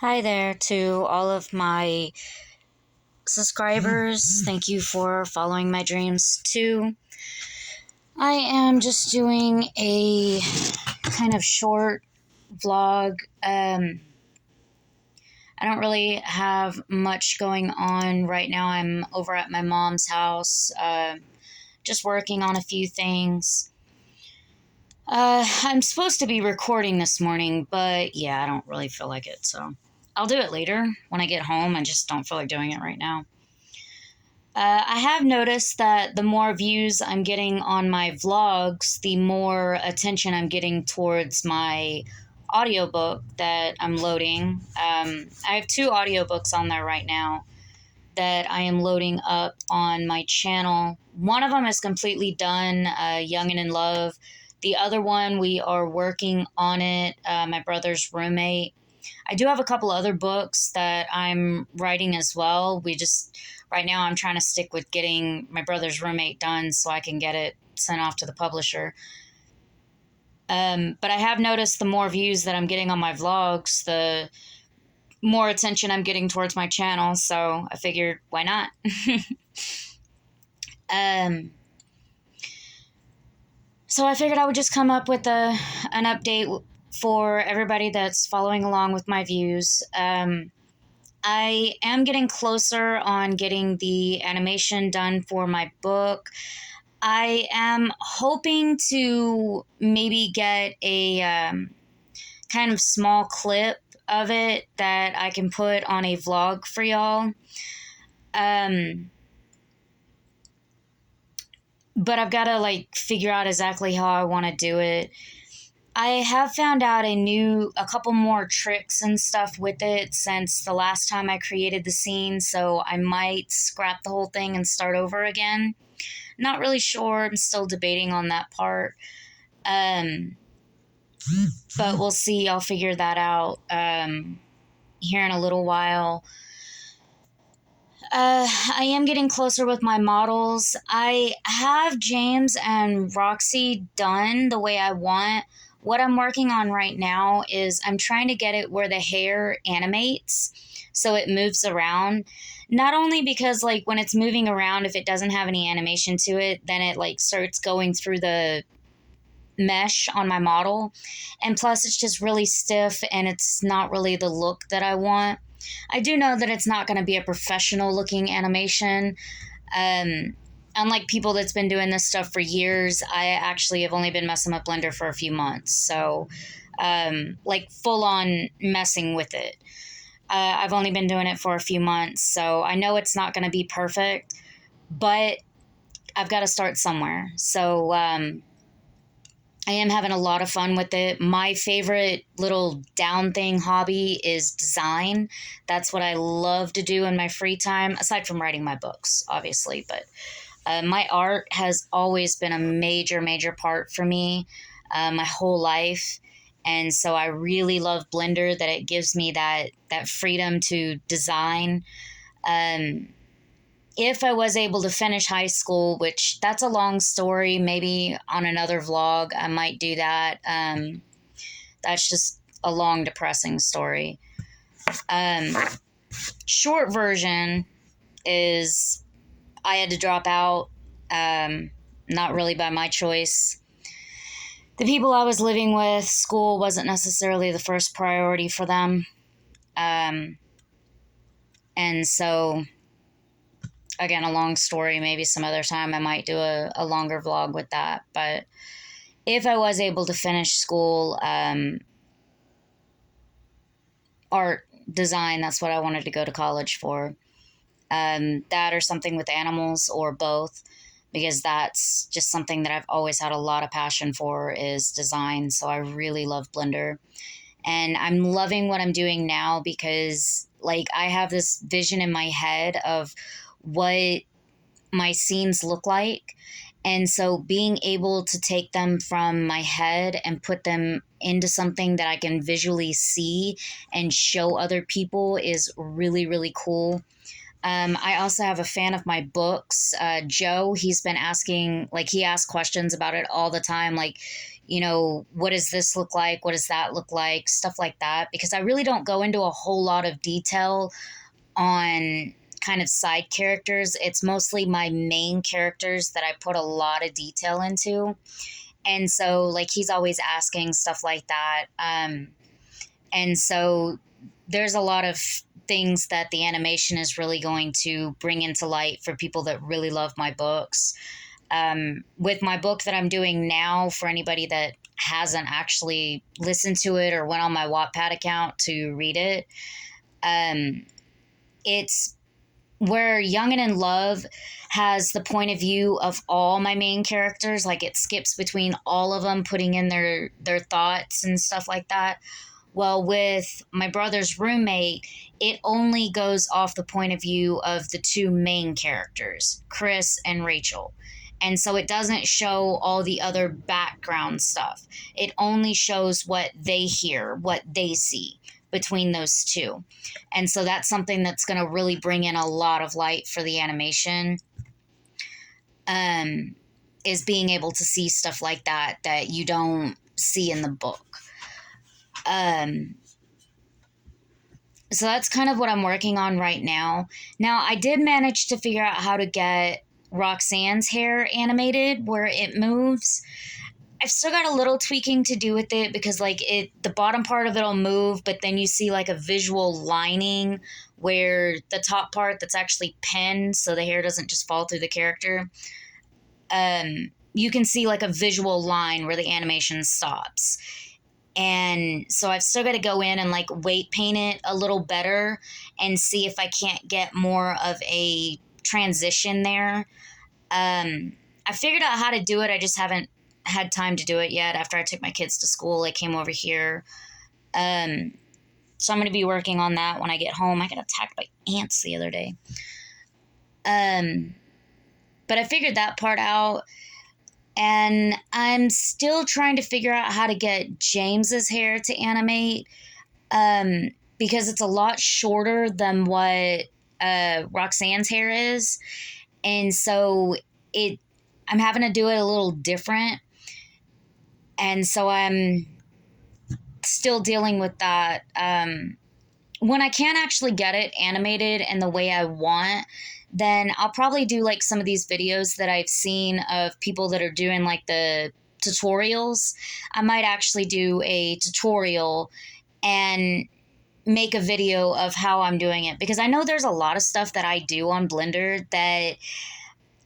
Hi there to all of my subscribers. Thank you for following my dreams too. I am just doing a kind of short vlog. I don't really have much going on right now. I'm over at my mom's house, just working on a few things. I'm supposed to be recording this morning, but yeah, I don't really feel like it, so I'll do it later when I get home. I just don't feel like doing it right now. I have noticed that the more views I'm getting on my vlogs, the more attention I'm getting towards my audiobook that I'm loading. I have two audiobooks on there right now that I am loading up on my channel. One of them is completely done, Young and in Love. The other one, we are working on it, my brother's roommate. I do have a couple other books that I'm writing as well. Right now I'm trying to stick with getting my brother's roommate done so I can get it sent off to the publisher. But I have noticed the more views that I'm getting on my vlogs, the more attention I'm getting towards my channel. So I figured, why not? So I figured I would just come up with an update for everybody that's following along with my views. I am getting closer on getting the animation done for my book. I am hoping to maybe get a kind of small clip of it that I can put on a vlog for y'all. But I've got to figure out exactly how I want to do it. I have found out a couple more tricks and stuff with it since the last time I created the scene, so I might scrap the whole thing and start over again. Not really sure. I'm still debating on that part. But we'll see. I'll figure that out here in a little while. I am getting closer with my models. I have James and Roxy done the way I want. What I'm working on right now is I'm trying to get it where the hair animates so it moves around. Not only because when it's moving around, if it doesn't have any animation to it, then it starts going through the mesh on my model. And plus it's just really stiff and it's not really the look that I want. I do know that it's not going to be a professional looking animation. Unlike people that's been doing this stuff for years, I actually have only been messing with Blender for a few months. So, full on messing with it. I've only been doing it for a few months, so I know it's not going to be perfect, but I've got to start somewhere. So, I am having a lot of fun with it. My favorite little down thing hobby is design. That's what I love to do in my free time, aside from writing my books, obviously. But my art has always been a major, major part for me my whole life. And so I really love Blender, that it gives me that freedom to design. If I was able to finish high school, which that's a long story, maybe on another vlog, I might do that. That's just a long, depressing story. Short version is I had to drop out, not really by my choice. The people I was living with, school wasn't necessarily the first priority for them. And so, again, a long story. Maybe some other time I might do a longer vlog with that. But if I was able to finish school, art, design, that's what I wanted to go to college for. That or something with animals or both, because that's just something that I've always had a lot of passion for, is design. So I really love Blender. And I'm loving what I'm doing now because I have this vision in my head of what my scenes look like. And so being able to take them from my head and put them into something that I can visually see and show other people is really, really cool. I also have a fan of my books, Joe. He's been asking, he asks questions about it all the time. what does this look like? What does that look like? Stuff like that. Because I really don't go into a whole lot of detail on kind of side characters. It's mostly my main characters that I put a lot of detail into. And so, like, he's always asking stuff like that. And so there's a lot of things that the animation is really going to bring into light for people that really love my books. With my book that I'm doing now, for anybody that hasn't actually listened to it or went on my Wattpad account to read it, it's where Young and in Love has the point of view of all my main characters. Like, it skips between all of them, putting in their thoughts and stuff like that. Well, with My Brother's Roommate, it only goes off the point of view of the two main characters, Chris and Rachel. And so it doesn't show all the other background stuff. It only shows what they hear, what they see between those two. And so that's something that's going to really bring in a lot of light for the animation, is being able to see stuff like that you don't see in the book. So that's kind of what I'm working on right now. Now, I did manage to figure out how to get Roxanne's hair animated where it moves. I've still got a little tweaking to do with it because, like, the bottom part of it'll move, but then you see like a visual lining where the top part that's actually pinned so the hair doesn't just fall through the character. You can see like a visual line where the animation stops. And so I've still got to go in and like weight paint it a little better and see if I can't get more of a transition there. I figured out how to do it. I just haven't had time to do it yet. After I took my kids to school, I came over here. So I'm going to be working on that when I get home. I got attacked by ants the other day. But I figured that part out. And I'm still trying to figure out how to get James's hair to animate, because it's a lot shorter than what Roxanne's hair is. And so I'm having to do it a little different. And so I'm still dealing with that. When I can't actually get it animated in the way I want, then I'll probably do like some of these videos that I've seen of people that are doing like the tutorials. I might actually do a tutorial and make a video of how I'm doing it, because I know there's a lot of stuff that I do on Blender that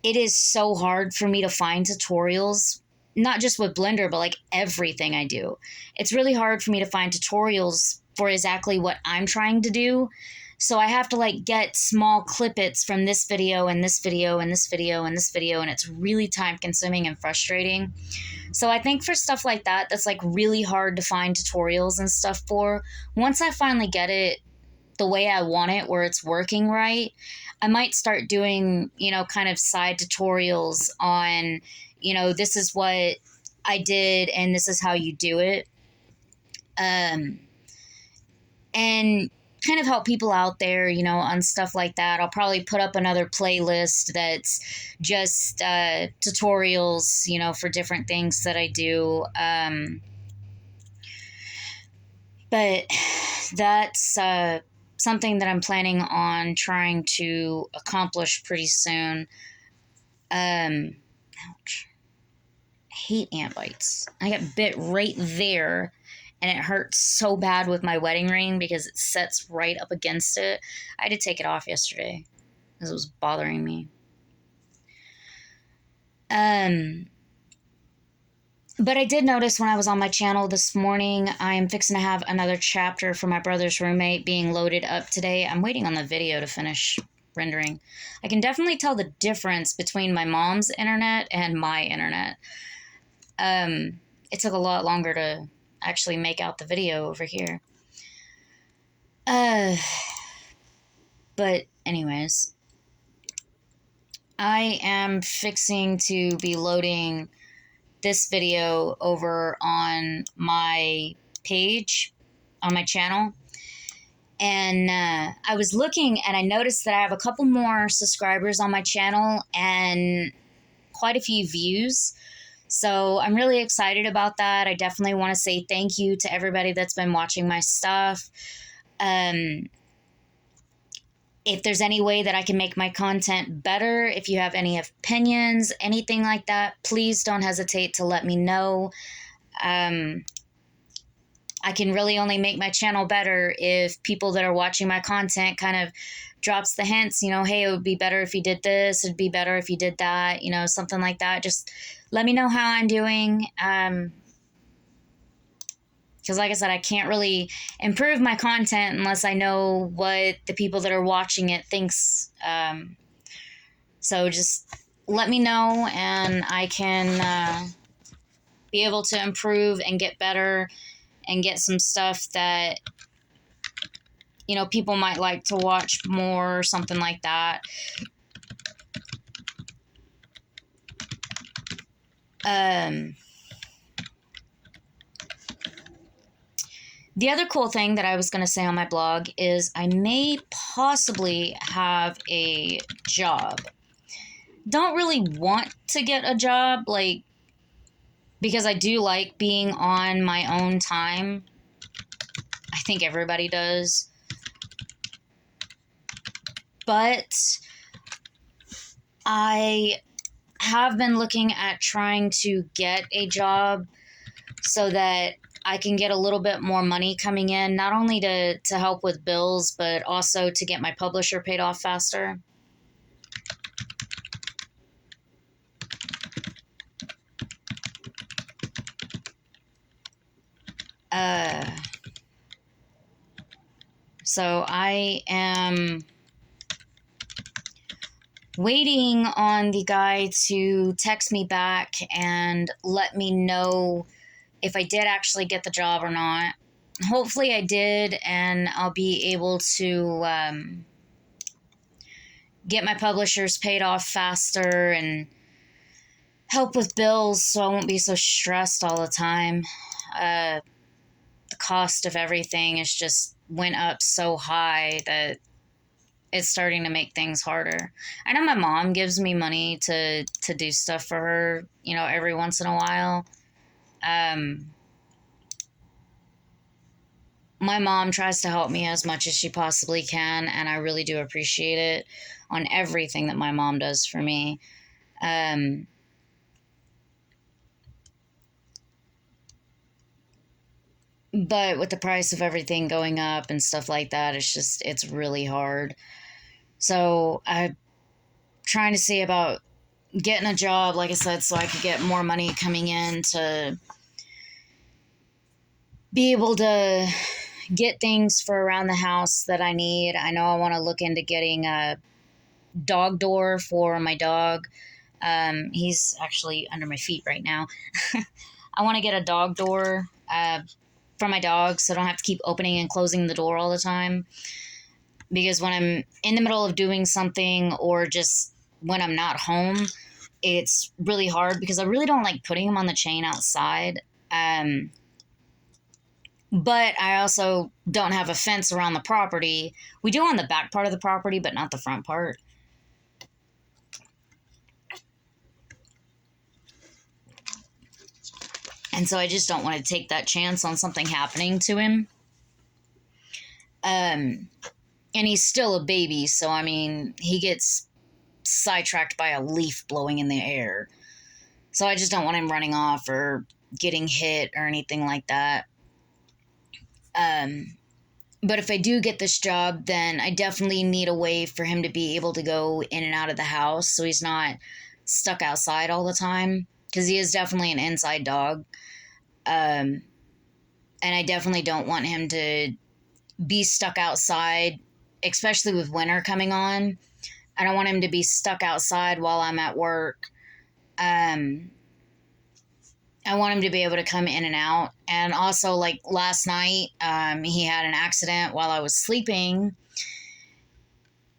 it is so hard for me to find tutorials, not just with Blender, but like everything I do. It's really hard for me to find tutorials for exactly what I'm trying to do. So I have to like get small clippets from this video and this video and this video and this video, and it's really time consuming and frustrating. So I think for stuff like that, that's like really hard to find tutorials and stuff for. Once I finally get it the way I want it, where it's working right, I might start doing, kind of side tutorials on, this is what I did and this is how you do it. And kind of help people out there, on stuff like that. I'll probably put up another playlist that's just tutorials, for different things that I do. But that's something that I'm planning on trying to accomplish pretty soon. Ouch. I hate ant bites. I got bit right there. And it hurts so bad with my wedding ring because it sets right up against it. I had to take it off yesterday because it was bothering me. But I did notice when I was on my channel this morning, I'm fixing to have another chapter for My Brother's Roommate being loaded up today. I'm waiting on the video to finish rendering. I can definitely tell the difference between my mom's internet and my internet. It took a lot longer to actually make out the video over here. But anyways, I am fixing to be loading this video over on my page, on my channel. And I was looking and I noticed that I have a couple more subscribers on my channel and quite a few views. So I'm really excited about that. I definitely want to say thank you to everybody that's been watching my stuff. Um, if there's any way that I can make my content better, if you have any opinions, anything like that, please don't hesitate to let me know. Um, I can really only make my channel better if people that are watching my content kind of drops the hints, hey, it would be better if you did this, it'd be better if you did that, something like that. Just let me know how I'm doing. Because like I said, I can't really improve my content unless I know what the people that are watching it thinks. So just let me know, and I can be able to improve and get better and get some stuff that people might like to watch more or something like that. The other cool thing that I was going to say on my blog is I may possibly have a job. Don't really want to get a job, because I do like being on my own time. I think everybody does. But I have been looking at trying to get a job so that I can get a little bit more money coming in, not only to help with bills, but also to get my publisher paid off faster. So I am waiting on the guy to text me back and let me know if I did actually get the job or not. Hopefully I did, and I'll be able to get my publishers paid off faster and help with bills so I won't be so stressed all the time. The cost of everything is just went up so high that it's starting to make things harder. I know my mom gives me money to do stuff for her, every once in a while. My mom tries to help me as much as she possibly can, and I really do appreciate it on everything that my mom does for me. But with the price of everything going up and stuff like that, it's really hard. So I'm trying to see about getting a job, like I said, so I could get more money coming in to be able to get things for around the house that I need. I know I want to look into getting a dog door for my dog. He's actually under my feet right now. I want to get a dog door for my dog so I don't have to keep opening and closing the door all the time. Because when I'm in the middle of doing something or just when I'm not home, it's really hard because I really don't like putting him on the chain outside. But I also don't have a fence around the property. We do on the back part of the property, but not the front part. And so I just don't want to take that chance on something happening to him. And he's still a baby, so I mean, he gets sidetracked by a leaf blowing in the air. So I just don't want him running off or getting hit or anything like that. But if I do get this job, then I definitely need a way for him to be able to go in and out of the house so he's not stuck outside all the time, because he is definitely an inside dog. And I definitely don't want him to be stuck outside, especially with winter coming on. I don't want him to be stuck outside while I'm at work. I want him to be able to come in and out. And also, like last night, he had an accident while I was sleeping.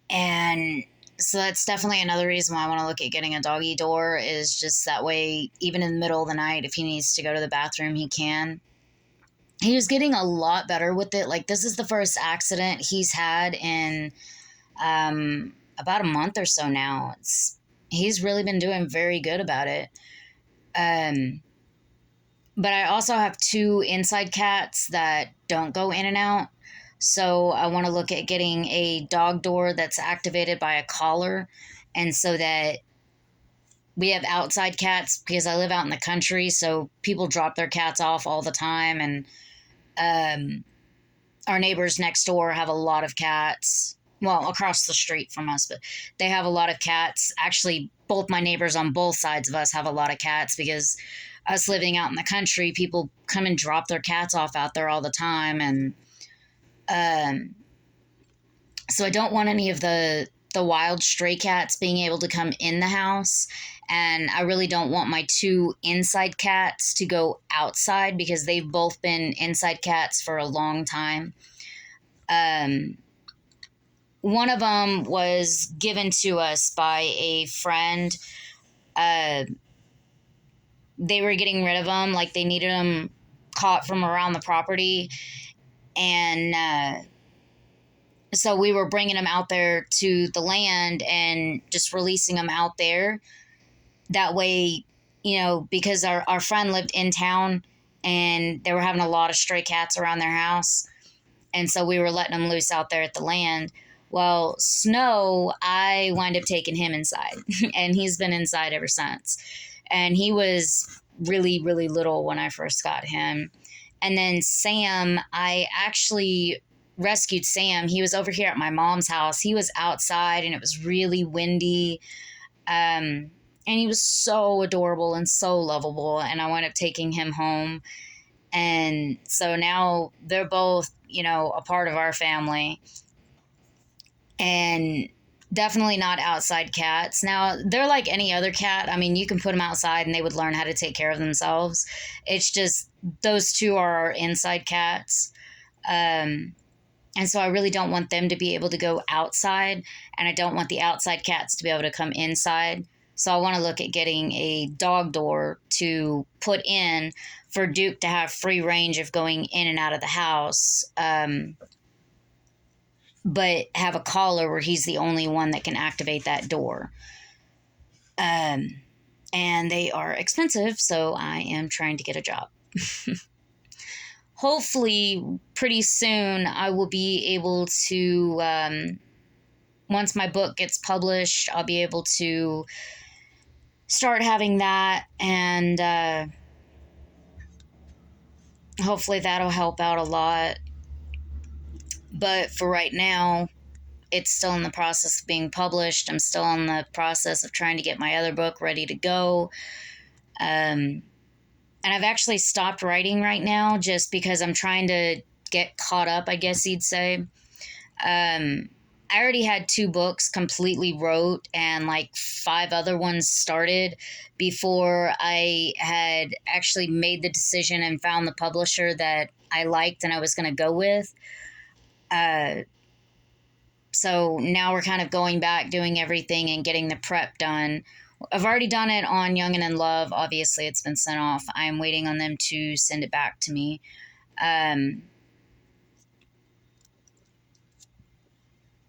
And so that's definitely another reason why I want to look at getting a doggy door, is just that way, even in the middle of the night, if he needs to go to the bathroom, he can. He was getting a lot better with it. Like, this is the first accident he's had in about a month or so now. He's really been doing very good about it. Um, but I also have two inside cats that don't go in and out. So I want to look at getting a dog door that's activated by a collar. And so that we have outside cats because I live out in the country. So people drop their cats off all the time. And um, our neighbors next door have a lot of cats. Well, across the street from us, but they have a lot of cats. Actually, both my neighbors on both sides of us have a lot of cats because us living out in the country, people come and drop their cats off out there all the time. And um, so I don't want any of the wild stray cats being able to come in the house. And I really don't want my two inside cats to go outside because they've both been inside cats for a long time. Um, One of them was given to us by a friend. Uh, they were getting rid of them, like they needed them caught from around the property. And so we were bringing them out there to the land and just releasing them out there. That way, because our friend lived in town and they were having a lot of stray cats around their house. And so we were letting them loose out there at the land. Well, Snow, I wind up taking him inside, and he's been inside ever since. And he was really, really little when I first got him. And then Sam, I actually rescued Sam. He was over here at my mom's house. He was outside, and it was really windy. And he was so adorable and so lovable. And I wound up taking him home. And so now they're both, a part of our family. And definitely not outside cats. Now, they're like any other cat. I mean, you can put them outside and they would learn how to take care of themselves. It's just those two are our inside cats. And so I really don't want them to be able to go outside, and I don't want the outside cats to be able to come inside. So I want to look at getting a dog door to put in for Duke to have free range of going in and out of the house. But have a collar where he's the only one that can activate that door. And they are expensive, so I am trying to get a job. Hopefully, pretty soon, I will be able to, once my book gets published, I'll be able to start having that, and hopefully that'll help out a lot. But for right now, it's still in the process of being published. I'm still in the process of trying to get my other book ready to go. And I've actually stopped writing right now just because I'm trying to get caught up, I guess you'd say. I already had 2 books completely wrote and like 5 other ones started before I had actually made the decision and found the publisher that I liked and I was going to go with. So now we're kind of going back, doing everything and getting the prep done. I've already done it on Young and in Love. Obviously, it's been sent off. I'm waiting on them to send it back to me.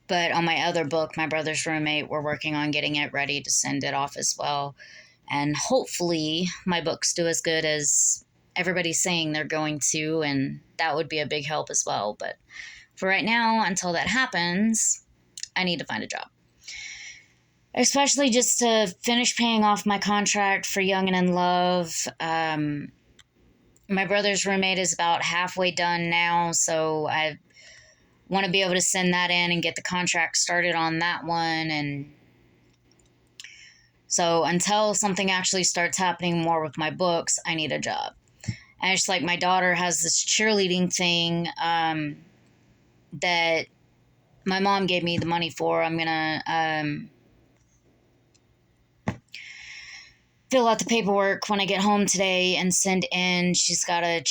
But on my other book, My Brother's Roommate, we're working on getting it ready to send it off as well. And hopefully my books do as good as everybody's saying they're going to, and that would be a big help as well. But for right now, until that happens, I need to find a job. Especially just to finish paying off my contract for Young and in Love. My Brother's Roommate is about halfway done now, so I want to be able to send that in and get the contract started on that one. And so until something actually starts happening more with my books, I need a job. And it's like my daughter has this cheerleading thing that my mom gave me the money for. I'm going to fill out the paperwork when I get home today and send in. She's got a